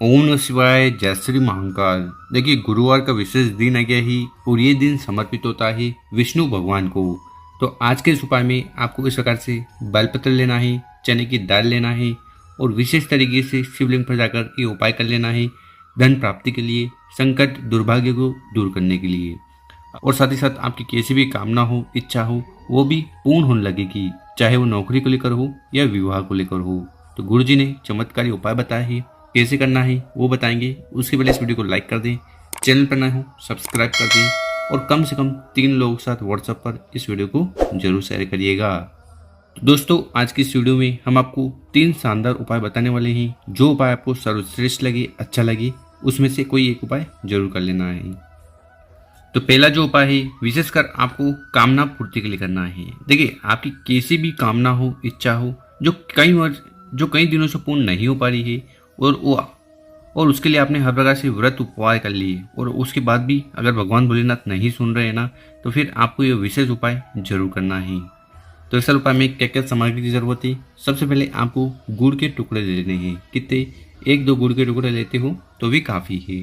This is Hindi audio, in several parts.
ओम नमः शिवाय, जय श्री महाकाल। देखिए, गुरुवार का विशेष दिन आ गया ही और ये दिन समर्पित होता है विष्णु भगवान को। तो आज के इस उपाय में आपको इस प्रकार से बेलपत्र लेना है, चने की दाल लेना है और विशेष तरीके से शिवलिंग पर जाकर ये उपाय कर लेना है धन प्राप्ति के लिए, संकट दुर्भाग्य को दूर करने के लिए। और साथ ही साथ आपकी कैसी भी कामना हो, इच्छा हो, वो भी पूर्ण होने लगेगी, चाहे वो नौकरी को लेकर हो या विवाह को लेकर हो। तो गुरु जी ने चमत्कारी उपाय बताया है, कैसे करना है वो बताएंगे। उसके पहले इस वीडियो को लाइक कर दें, चैनल पर नए हो सब्सक्राइब कर दें और कम से कम 3 लोगों के साथ व्हाट्सएप पर इस वीडियो को जरूर शेयर करिएगा। तो दोस्तों, आज की इस वीडियो में हम आपको 3 शानदार उपाय बताने वाले हैं। जो उपाय आपको सर्वश्रेष्ठ लगे, अच्छा लगे, उसमें से कोई एक उपाय जरूर कर लेना है। तो पहला जो उपाय है विशेषकर आपको कामना पूर्ति के लिए करना है। देखिए, आपकी कैसी भी कामना हो, इच्छा हो, जो कई दिनों से पूर्ण नहीं हो पा रही है और उसके लिए आपने हर प्रकार से व्रत उपाय कर लिए और उसके बाद भी अगर भगवान भोलेनाथ नहीं सुन रहे हैं ना, तो फिर आपको ये विशेष उपाय जरूर करना है। तो इस उपाय में क्या क्या सामग्री की जरूरत है? सबसे पहले आपको गुड़ के टुकड़े लेने हैं। कितने? 1-2 गुड़ के टुकड़े लेते हो तो भी काफ़ी है।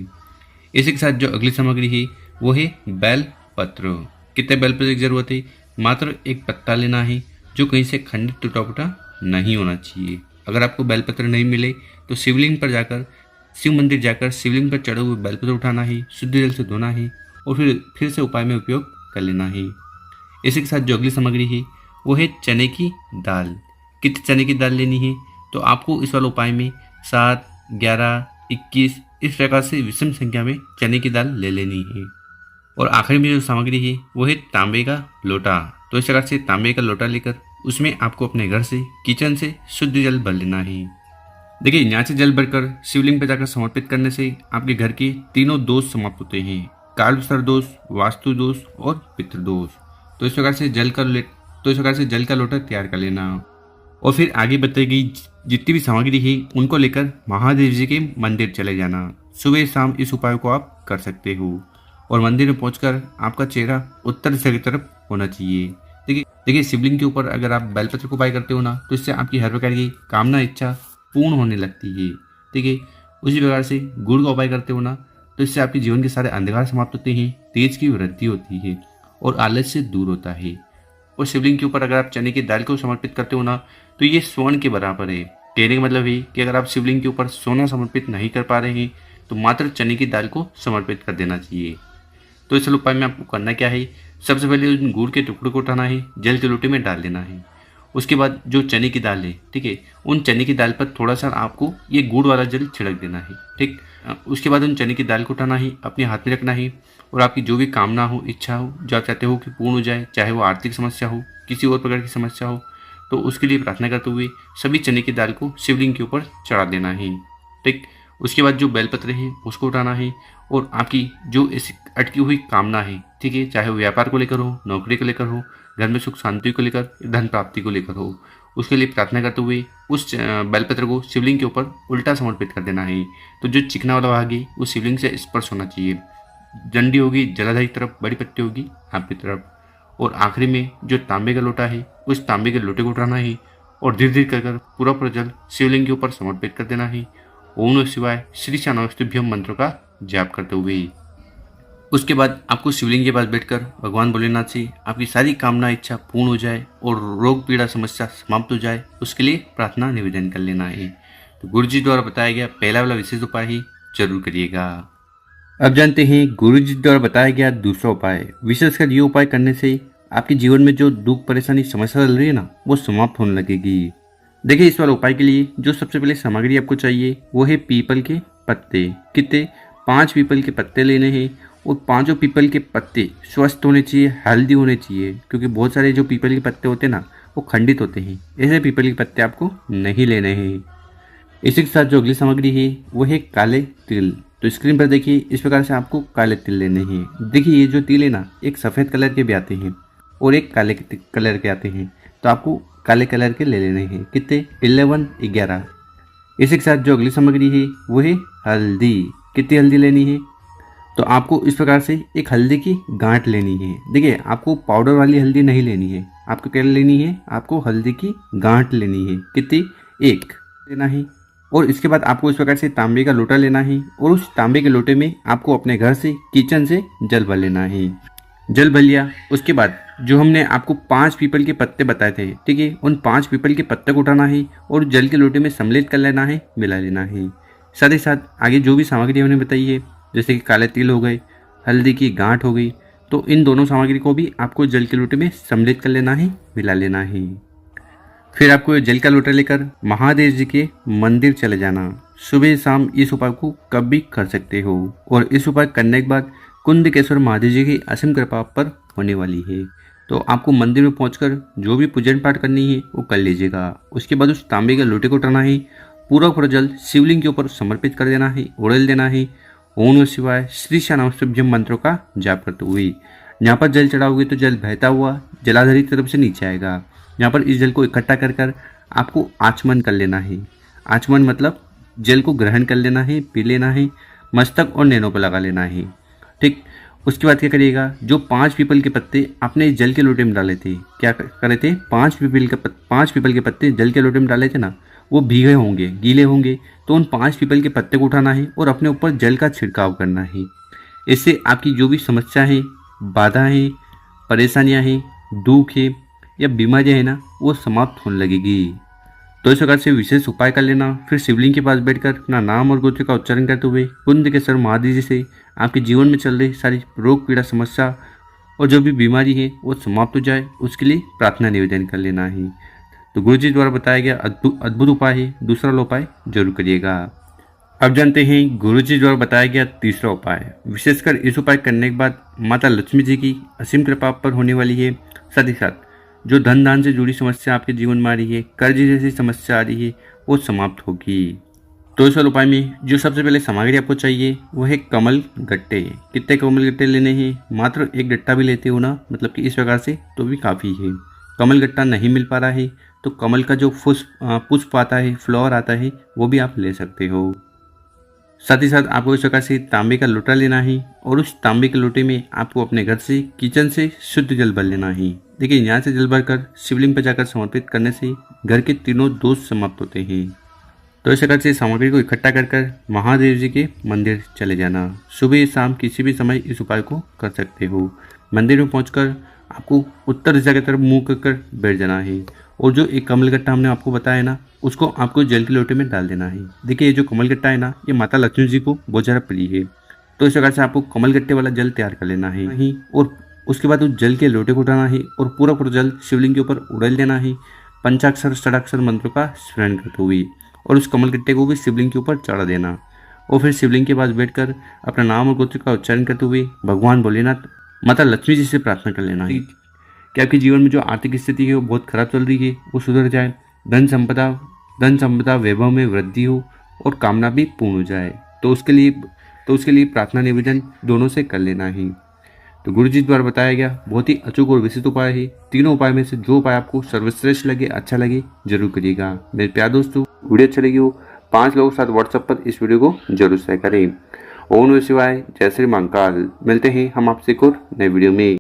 इसी के साथ जो अगली सामग्री है वो है बेल पत्र। कितने बेल पत्र की जरूरत है? मात्र 1 पत्ता लेना है जो कहीं से खंडित टूटा फूटा नहीं होना चाहिए। अगर आपको बेलपत्र नहीं मिले तो शिवलिंग पर जाकर, शिव मंदिर जाकर शिवलिंग पर चढ़े हुए बेलपत्र उठाना है, शुद्ध जल से धोना है और फिर से उपाय में उपयोग कर लेना है। इसी के साथ जो अगली सामग्री है वो है चने की दाल। कितने चने की दाल लेनी है? तो आपको इस वाले उपाय में 7, 11, 21 इस प्रकार से विषम संख्या में चने की दाल ले लेनी है। और आखिर में जो सामग्री है वो है तांबे का लोटा। तो इस प्रकार से तांबे का लोटा लेकर उसमें आपको अपने घर से, किचन से शुद्ध जल भर लेना है। देखिए, यहाँ से जल भरकर शिवलिंग पर जाकर समर्पित करने से आपके घर के तीनों दोष समाप्त होते हैं, कालसर्प दोष, वास्तु दोष और पितृ दोष। तो इस प्रकार से जल का लोटा तैयार कर लेना। और फिर आगे बताई गई जितनी भी सामग्री है उनको लेकर महादेव जी के मंदिर चले जाना। सुबह शाम इस उपाय को आप कर सकते हो और मंदिर में पहुंचकर आपका चेहरा उत्तर दिशा की तरफ होना चाहिए। देखिए, शिवलिंग के ऊपर अगर आप बेलपत्र को उपाय करते हो ना, तो इससे आपकी हर प्रकार की कामना इच्छा पूर्ण होने लगती है। ठीक है, उसी प्रकार से गुड़ का उपाय करते हो ना, तो इससे आपके जीवन के सारे अंधकार समाप्त होते हैं, तेज की वृद्धि होती है और आलस से दूर होता है। और शिवलिंग के ऊपर अगर आप चने की दाल को समर्पित करते हो ना, तो ये स्वर्ण के बराबर है। कहने का मतलब है कि अगर आप शिवलिंग के ऊपर सोना समर्पित नहीं कर पा रहे हैं तो मात्र चने की दाल को समर्पित कर देना चाहिए। तो इस उपाय में आपको करना क्या है? सबसे पहले उन गुड़ के टुकड़े को उठाना है, जल की लोटे में डाल देना है। उसके बाद जो चने की दाल है, ठीक है, उन चने की दाल पर थोड़ा सा आपको ये गुड़ वाला जल छिड़क देना है। ठीक, उसके बाद उन चने की दाल को उठाना है, अपने हाथ में रखना है और आपकी जो भी कामना हो, इच्छा हो, जो आप चाहते हो कि पूर्ण हो जाए, चाहे वो आर्थिक समस्या हो, किसी और प्रकार की समस्या हो, तो उसके लिए प्रार्थना करते हुए सभी चने की दाल को शिवलिंग के ऊपर चढ़ा देना है। ठीक, उसके बाद जो बेलपत्र है उसको उठाना है और आपकी जो इस अटकी हुई कामना है, ठीक है, चाहे वो व्यापार को लेकर हो, नौकरी को लेकर हो, घर में सुख शांति को लेकर, धन प्राप्ति को लेकर हो, उसके लिए प्रार्थना करते हुए उस बेलपत्र को शिवलिंग के ऊपर उल्टा समर्पित कर देना है। तो जो चिकना वाला भाग है वो शिवलिंग से स्पर्श होना चाहिए। डंडी होगी जलाधारी तरफ, बड़ी पत्ती होगी आपकी तरफ। और आखिरी में जो तांबे का लोटा है उस तांबे के लोटे को उठाना है और धीरे धीरे कर पूरा जल शिवलिंग के ऊपर समर्पित कर देना है। ओम नमः शिवाय श्री शानोस्तुभ्यम मंत्र का जाप करते हुए। उसके बाद आपको शिवलिंग के पास बैठकर भगवान भोलेनाथ से आपकी सारी कामना इच्छा पूर्ण हो जाए और रोग पीड़ा समस्या समाप्त हो जाए, उसके लिए प्रार्थना निवेदन कर लेना है। तो गुरु जी द्वारा बताया गया पहला वाला विशेष उपाय ही जरूर करिएगा। अब जानते हैं गुरु जी द्वारा बताया गया दूसरा उपाय। विशेषकर ये उपाय करने से आपके जीवन में जो दुख परेशानी समस्या चल रही है ना, वो समाप्त होने लगेगी। देखिए, इस वाले उपाय के लिए जो सबसे पहले सामग्री आपको चाहिए वो है पीपल के पत्ते। कितने? 5 पीपल के पत्ते लेने हैं और 5 पीपल के पत्ते स्वस्थ होने चाहिए, हेल्दी होने चाहिए, क्योंकि बहुत सारे जो पीपल के पत्ते होते हैं ना वो खंडित होते हैं। ऐसे पीपल के पत्ते आपको नहीं लेने हैं। इसी के साथ जो अगली सामग्री है वो है काले तिल। तो स्क्रीन पर देखिए, इस प्रकार से आपको काले तिल लेने हैं। देखिए, ये जो तिल है ना, एक सफ़ेद कलर के भी आते हैं और एक काले कलर के आते हैं, तो आपको काले कलर के ले लेने हैं। कितने? 11, 11। इसी के साथ जो अगली सामग्री है वो है हल्दी। कितनी हल्दी लेनी है? तो आपको इस प्रकार से एक हल्दी की गांठ लेनी है। देखिए, आपको पाउडर वाली हल्दी नहीं लेनी है, आपको क्या लेनी है? आपको हल्दी की गांठ लेनी है। कितनी? 1 लेना है। और इसके बाद आपको इस प्रकार से तांबे का लोटा लेना है और उस तांबे के लोटे में आपको अपने घर से किचन से जल भर लेना है। जल भर लिया, उसके बाद जो हमने आपको 5 पीपल के पत्ते बताए थे, ठीक है, उन 5 पीपल के पत्ते को उठाना है और जल के लोटे में सम्मिलित कर लेना है, मिला लेना है। साथ ही साथ आगे जो भी सामग्री हमने बताई है, जैसे कि काले तिल हो गए, हल्दी की गांठ हो गई, तो इन दोनों सामग्री को भी आपको जल के लोटे में सम्मिलित कर लेना है, मिला लेना है। फिर आपको जल का लोटा लेकर महादेव जी के मंदिर चले जाना। सुबह शाम इस उपाय को कभी कर सकते हो और इस उपाय करने के बाद कुंदकेश्वर महादेव जी की असीम कृपा पर होने वाली है। तो आपको मंदिर में पहुंचकर जो भी पूजन पाठ करनी है वो कर लीजिएगा। उसके बाद उस तांबे के लोटे को उठाना है, पूरा जल शिवलिंग के ऊपर समर्पित कर देना है, उड़ेल देना है। ओम नमः शिवाय श्री शानम मंत्रों का जाप करते हुए यहाँ पर जल चढ़ाओगे तो जल बहता हुआ जलाधारी की तरफ से नीचे आएगा। यहाँ पर इस जल को इकट्ठा कर आपको आचमन कर लेना है। आचमन मतलब जल को ग्रहण कर लेना है, पी लेना है, मस्तक और नैनों पर लगा लेना है, ठीक। उसके बाद क्या करिएगा, जो 5 पीपल के पत्ते आपने जल के लोटे में डाले थे, क्या करे थे, 5 पीपल के पत्ते जल के लोटे में डाले थे ना, वो भीगे होंगे, गीले होंगे, तो उन 5 पीपल के पत्ते को उठाना है और अपने ऊपर जल का छिड़काव करना है। इससे आपकी जो भी समस्या है, बाधा है, परेशानियां हैं, दुख है या बीमारियां है ना, वो समाप्त होने लगेगी। तो इस प्रकार से विशेष उपाय कर लेना। फिर शिवलिंग के पास बैठकर अपना नाम और गोत्र का उच्चारण करते हुए कुंदकेश्वर महादेव जी से आपके जीवन में चल रही सारी रोग पीड़ा समस्या और जो भी बीमारी है वो समाप्त हो जाए, उसके लिए प्रार्थना निवेदन कर लेना है। तो गुरु जी द्वारा बताया गया अद्भुत उपाय है, दूसरा उपाय जरूर करिएगा। अब जानते हैं गुरु जी द्वारा बताया गया तीसरा उपाय। विशेषकर इस उपाय करने के बाद माता लक्ष्मी जी की असीम कृपा पर होने वाली है। साथ ही साथ जो धन दान से जुड़ी समस्या आपके जीवन में आ रही है, कर्ज जैसी समस्या आ रही है, वो समाप्त होगी। तो इस उपाय में जो सबसे पहले सामग्री आपको चाहिए वो है कमल गट्टे। कितने कमल गट्टे लेने हैं, मात्र एक गट्टा भी लेते हो ना, मतलब कि इस प्रकार से तो भी काफ़ी है। कमल गट्टा नहीं मिल पा रहा है तो कमल का जो पुष्प आता है, फ्लावर आता है, वो भी आप ले सकते हो। साथ ही साथ आपको इस प्रकार से तांबे का लोटा लेना है और उस तांबे के लोटे में आपको अपने घर से किचन से शुद्ध जल भर लेना है। देखिए, यहाँ से जल भरकर शिवलिंग पर जाकर समर्पित करने से घर के तीनों दोष समाप्त होते हैं। तो इस प्रकार से सामग्री को इकट्ठा कर महादेव जी के मंदिर चले जाना। सुबह शाम किसी भी समय इस उपाय को कर सकते हो। मंदिर में पहुंचकर आपको उत्तर दिशा की तरफ मुंह कर बैठ जाना है और जो एक कमल गट्टा हमने आपको बताया ना, उसको आपको जल के लोटे में डाल देना है। देखिए, ये जो कमल गट्टा है ना, ये माता लक्ष्मी जी को बहुत ज़्यादा प्रिय है। तो इस प्रकार से आपको कमल गट्टे वाला जल तैयार कर लेना है और उसके बाद उस जल के लोटे को उठाना है और पूरा जल शिवलिंग के ऊपर उड़ेल देना है, पंचाक्षर षडाक्षर मंत्रों का स्मरण करते हुए, और उस कमल गट्टे को भी शिवलिंग के ऊपर चढ़ा देना। और फिर शिवलिंग के पास बैठकर अपना नाम और गोत्र का उच्चारण करते हुए भगवान भोलेनाथ माता लक्ष्मी जी से प्रार्थना कर लेना है कि आपके जीवन में जो आर्थिक स्थिति है वो बहुत खराब चल रही है, वो सुधर जाए, धन संपदा वैभव में वृद्धि हो और कामना भी पूर्ण हो जाए। तो उसके लिए प्रार्थना निवेदन दोनों से कर लेना है। तो गुरु जी द्वारा बताया गया बहुत ही अचूक और विशिष्ट उपाय है। तीनों उपाय में से जो उपाय आपको सर्वश्रेष्ठ लगे, अच्छा लगे, जरूर करिएगा। मेरे प्यारे दोस्तों, वीडियो अच्छा लगी हो 5 लोगों के साथ व्हाट्सएप पर इस वीडियो को जरूर शेयर करें। ओम नमः शिवाय, जय श्री महाकाल। मिलते हैं हम आपसे एक और नए वीडियो में।